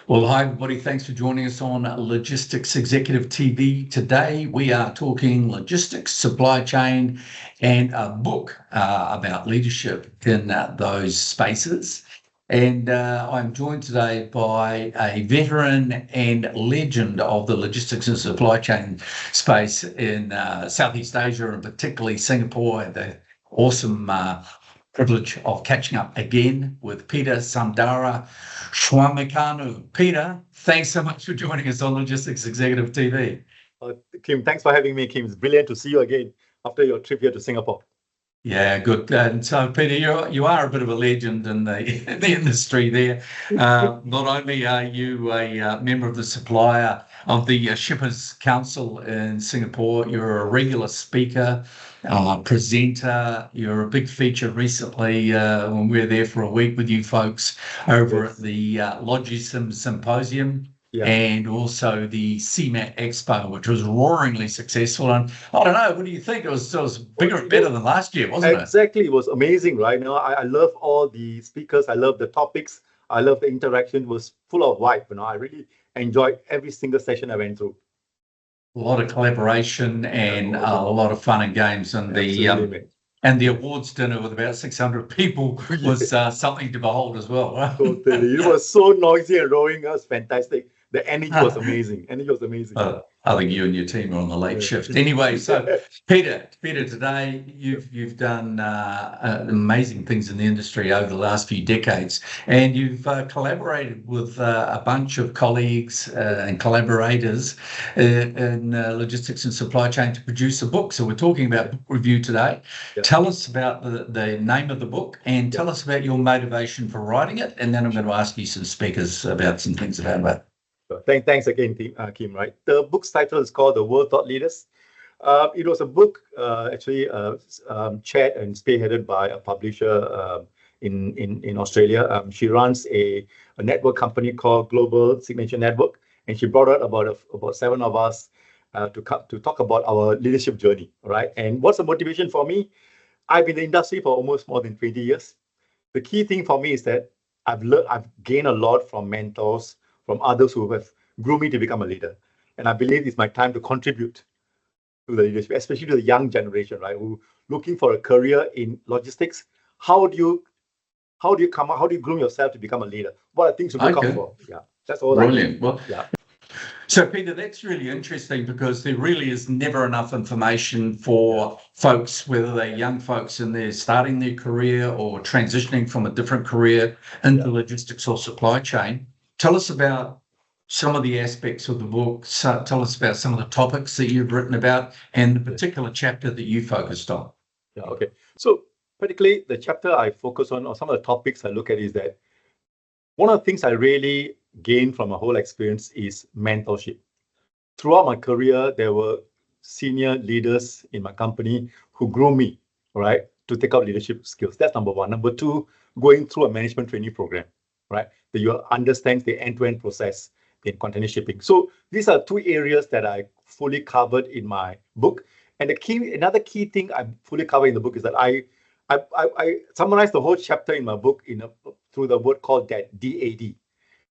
Well, hi, everybody. Thanks for joining us on Logistics Executive TV. Today, we are talking logistics, supply chain, and a book about leadership in those spaces. And I'm joined today by a veteran and legend of the logistics and supply chain space in Southeast Asia, and particularly Singapore. The awesome privilege of catching up again with Peter Sundara Swamickannu. Peter, thanks so much for joining us on Logistics Executive TV. Kim, thanks for having me, Kim. It's brilliant to see you again after your trip here to Singapore. Yeah, good. And so, Peter, you are a bit of a legend in the industry there. Not only are you a member of the supplier of the Shippers Council in Singapore, you're a regular speaker, presenter. You're a big feature recently when we were there for a week with you folks over at the Logism Symposium. Yeah. And also the CMAT Expo, which was roaringly successful. And I don't know, what do you think? It was bigger and better than last year, wasn't it? Exactly. It was amazing, right? Now, I love all the speakers. I love the topics. I love the interaction. It was full of vibe. I really enjoyed every single session I went through. A lot of collaboration and a lot of fun and games. And the awards dinner with about 600 people was something to behold as well. Right? Totally. It was so noisy and roaring. It was fantastic. The energy was amazing. I think you and your team are on the late shift. Anyway, so Peter, today you've done amazing things in the industry over the last few decades, and you've collaborated with a bunch of colleagues and collaborators in logistics and supply chain to produce a book. So we're talking about book review today. Yep. Tell us about the name of the book and tell us about your motivation for writing it, and then I'm going to ask you some speakers about some things about it. Thanks again, Kim. Right, the book's title is called "The World Thought Leaders." It was a book chaired and spearheaded by a publisher in Australia. She runs a network company called Global Signature Network, and she brought out about 7 of us to talk about our leadership journey. Right, and what's the motivation for me? I've been in the industry for almost more than 20 years. The key thing for me is that I've gained a lot from mentors, from others who have groomed me to become a leader. And I believe it's my time to contribute to the leadership, especially to the young generation, right, who looking for a career in logistics. How do you groom yourself to become a leader? What are things to look out for? Yeah, that's all. Brilliant. Well, yeah. So, Peter, that's really interesting because there really is never enough information for folks, whether they're young folks and they're starting their career or transitioning from a different career into logistics or supply chain. Tell us about some of the aspects of the book. Tell us about some of the topics that you've written about and the particular chapter that you focused on. Yeah, okay. So particularly the chapter I focus on, or some of the topics I look at, is that one of the things I really gained from my whole experience is mentorship. Throughout my career, there were senior leaders in my company who grew me, right, to take up leadership skills. That's number one. Number two, going through a management training program, right, that you understand the end-to-end process in container shipping. So these are 2 areas that I fully covered in my book. And another key thing I fully cover in the book is that I summarize the whole chapter in my book through the word called DAD.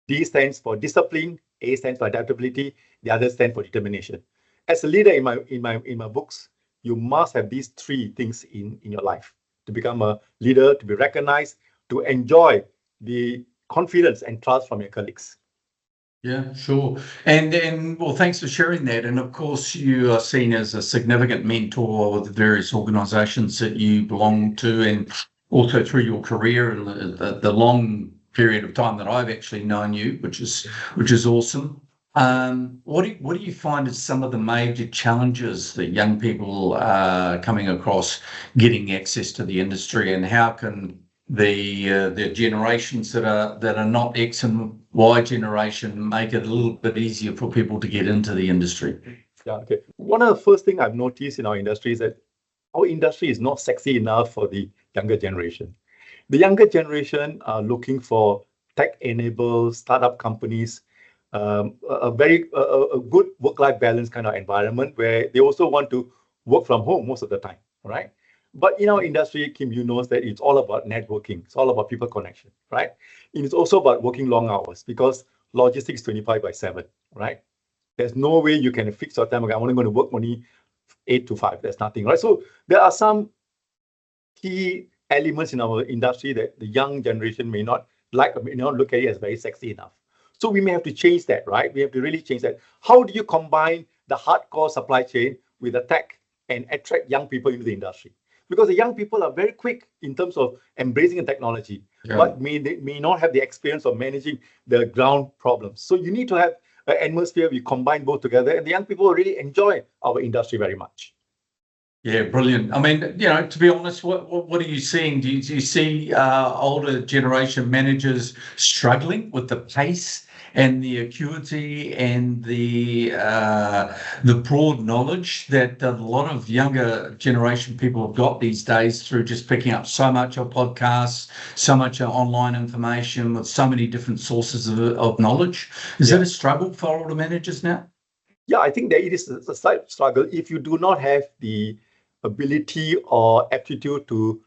D stands for discipline, A stands for adaptability, the other stands for determination. As a leader in my books, you must have these 3 things in your life to become a leader, to be recognized, to enjoy the confidence and trust from your colleagues. Yeah, sure. And well, thanks for sharing that. And of course, you are seen as a significant mentor with the various organizations that you belong to, and also through your career and the long period of time that I've actually known you, which is awesome. What do you find as some of the major challenges that young people are coming across getting access to the industry, and how can the generations that are not X and Y generation make it a little bit easier for people to get into the industry? Yeah, okay. One of the first things I've noticed in our industry is that our industry is not sexy enough for the younger generation. The younger generation are looking for tech-enabled startup companies, a good work-life balance kind of environment where they also want to work from home most of the time, right? But in our industry, Kim, you know that it's all about networking. It's all about people connection, right? And it's also about working long hours, because logistics 25/7, right? There's no way you can fix your time. Okay, I'm only going to work only 8 to 5. There's nothing, right? So there are some key elements in our industry that the young generation may not like, may not look at it as very sexy enough. So we may have to change that, right? We have to really change that. How do you combine the hardcore supply chain with the tech and attract young people into the industry? Because the young people are very quick in terms of embracing the technology, but they may not have the experience of managing the ground problems. So you need to have an atmosphere we combine both together, and the young people really enjoy our industry very much. Yeah, brilliant. I mean, to be honest, what are you seeing? Do you see older generation managers struggling with the pace and the acuity and the broad knowledge that a lot of younger generation people have got these days through just picking up so much of podcasts, so much online information with so many different sources of knowledge? Is that a struggle for older managers now? Yeah, I think that it is a slight struggle if you do not have the ability or aptitude to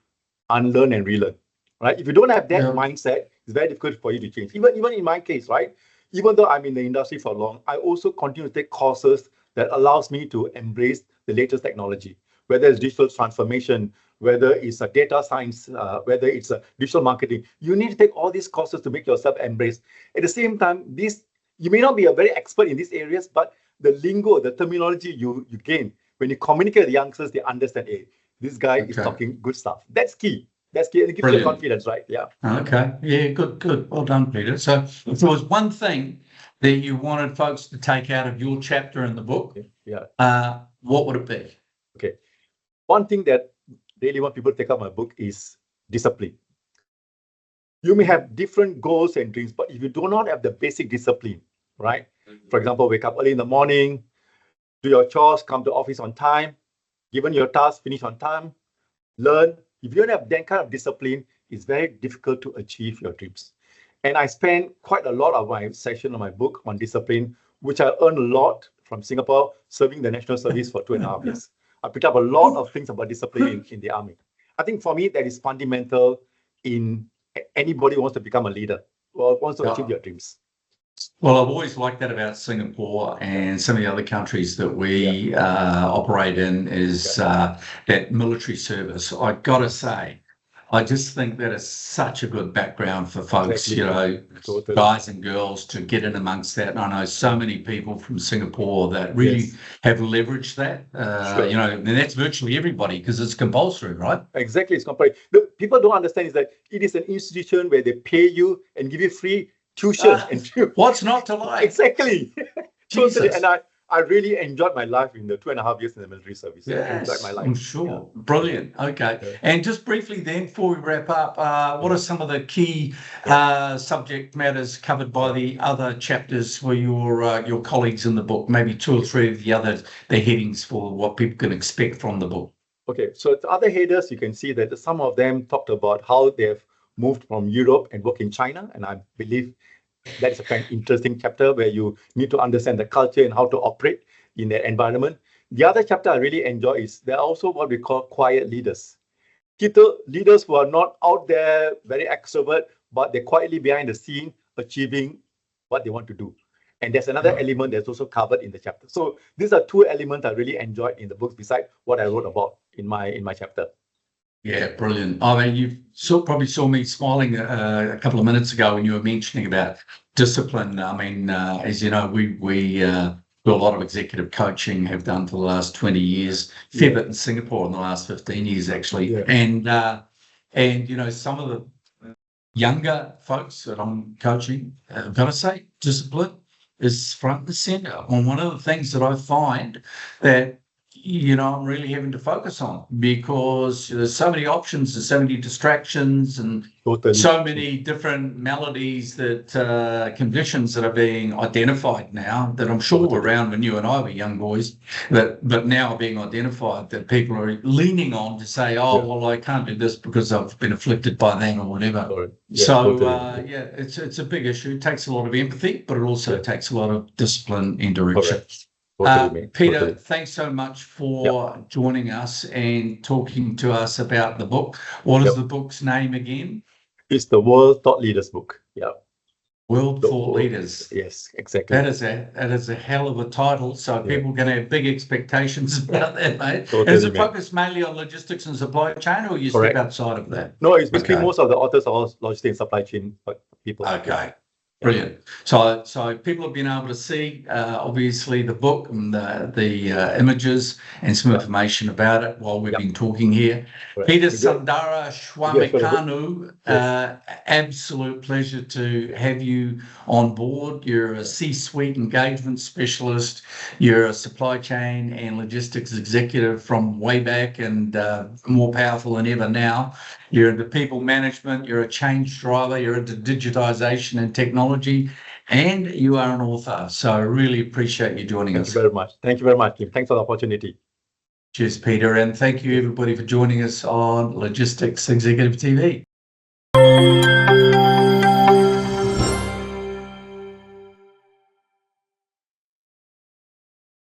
unlearn and relearn, right? If you don't have that mindset, it's very difficult for you to change. Even in my case, right? Even though I'm in the industry for long, I also continue to take courses that allows me to embrace the latest technology, whether it's digital transformation, whether it's a data science, whether it's a digital marketing. You need to take all these courses to make yourself embrace. At the same time, you may not be a very expert in these areas, but the lingo, the terminology you gain, when you communicate with youngsters, they understand, hey, this guy is talking good stuff. That's key. That's key. And it gives you confidence, right? Yeah. Okay. Yeah, good. Well done, Peter. So if there was one thing that you wanted folks to take out of your chapter in the book, what would it be? Okay. One thing that really want people to take out my book is discipline. You may have different goals and dreams, but if you do not have the basic discipline, right? For example, wake up early in the morning, do your chores, come to office on time, given your task, finish on time, learn. If you don't have that kind of discipline, it's very difficult to achieve your dreams. And I spent quite a lot of my session on my book on discipline, which I earned a lot from Singapore, serving the national service for 2.5 years. I picked up a lot of things about discipline in the army. I think for me, that is fundamental in anybody who wants to become a leader or wants to achieve your dreams. Well, I've always liked that about Singapore and some of the other countries that we operate in is that military service. I've got to say, I just think that is such a good background for folks, guys and girls to get in amongst that. And I know so many people from Singapore that really have leveraged that, and that's virtually everybody because it's compulsory, right? Exactly, it's compulsory. Look, people don't understand is that it is an institution where they pay you and give you free tuition what's not to like? Exactly. Totally. And I really enjoyed my life in the 2.5 years in the military service. Yes, I enjoyed my life. I'm sure. Brilliant. Okay. And just briefly then, before we wrap up, what are some of the key subject matters covered by the other chapters for your colleagues in the book? Maybe 2 or 3 of the headings for what people can expect from the book. Okay. So the other headers, you can see that some of them talked about how they've moved from Europe and work in China. And I believe that is a kind of interesting chapter where you need to understand the culture and how to operate in that environment. The other chapter I really enjoy is there are also what we call quiet leaders. Leaders who are not out there, very extrovert, but they're quietly behind the scene, achieving what they want to do. And there's another element that's also covered in the chapter. So these are 2 elements I really enjoyed in the books besides what I wrote about in my chapter. Yeah, brilliant. I mean, you probably saw me smiling a couple of minutes ago when you were mentioning about discipline. I mean, as you know, we do a lot of executive coaching, have done for the last 20 years, fair bit in Singapore in the last 15 years, actually. Yeah. And some of the younger folks that I'm coaching, I've got to say, discipline is front and center. And one of the things that I find that I'm really having to focus on because there's so many options, there's so many distractions and so many different maladies conditions that are being identified now that I'm sure were around when you and I were young boys, but now are being identified that people are leaning on to say, well, I can't do this because I've been afflicted by that or whatever. It's a big issue. It takes a lot of empathy, but it also takes a lot of discipline and direction. Peter, thanks so much for joining us and talking to us about the book. What is the book's name again? It's the World Thought Leaders book. Yeah. World Thought Leaders. Yes, exactly. That is a hell of a title. So people are going to have big expectations about that, mate. Totally, Is it man. focused mainly on logistics and supply chain, or you Correct. step outside of that? No, it's basically Okay. most of the authors are logistics and supply chain people. Okay. Brilliant. So people have been able to see, obviously, the book and the images and some information about it while we've been talking here. Correct. Peter Sundara Swamickannu, Yes. absolute pleasure to have you on board. You're a C-suite engagement specialist. You're a supply chain and logistics executive from way back, and more powerful than ever now. You're into people management, you're a change driver, you're into digitization and technology, and you are an author. So I really appreciate you joining us. Thank you very much. Thank you very much, Kim. Thanks for the opportunity. Cheers, Peter. And thank you, everybody, for joining us on Logistics Executive TV.